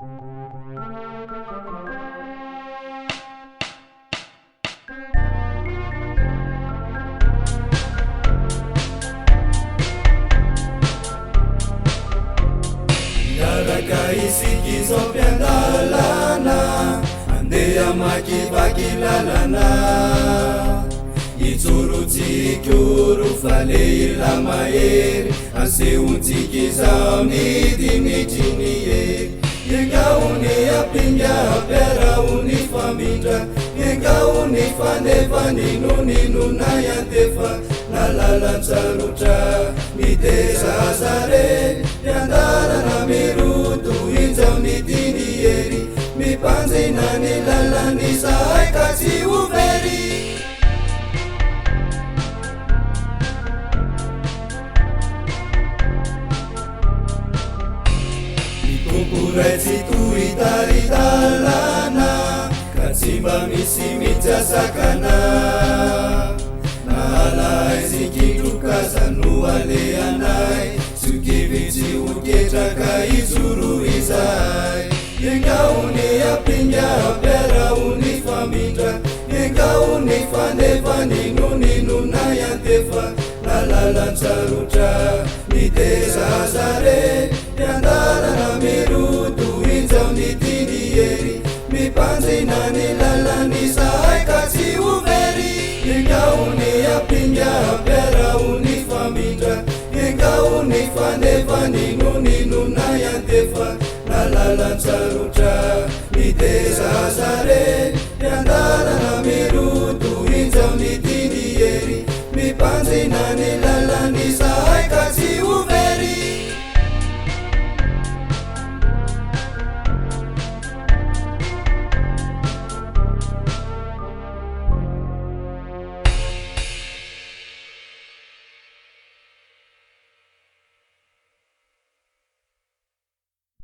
Isikizo piandalana andeha makivakilalana itsurutsikyoro faleila mahery asehontsikiza midimitrinihery engaony apinga piaraony famindra engaony fanefaninonino yantefa nalalatsarotra mitezazare piandalana mirutu injaunitinihery mipanjinany lalany zahay ka tsy overy mikonkoray tsy tohitaridalana ka tsy mba misy mitsasakana nahalay zikindrokazano aleanay sukivitsy oketraka izoro izay engaony apinga piaraony famindra engaony fanefaninonino yantefa nalalatsarotra mitezazare piandalana mirutu injaunitinihery mipanjinany lalany zahay ka tsy overy engaony apinga piaraony famindra engaony fanefaninonino yantefa nalalatsarotra mitezazare piandalana mirutu injaunitinihery mipanjinany lalany zahay ka tsy overy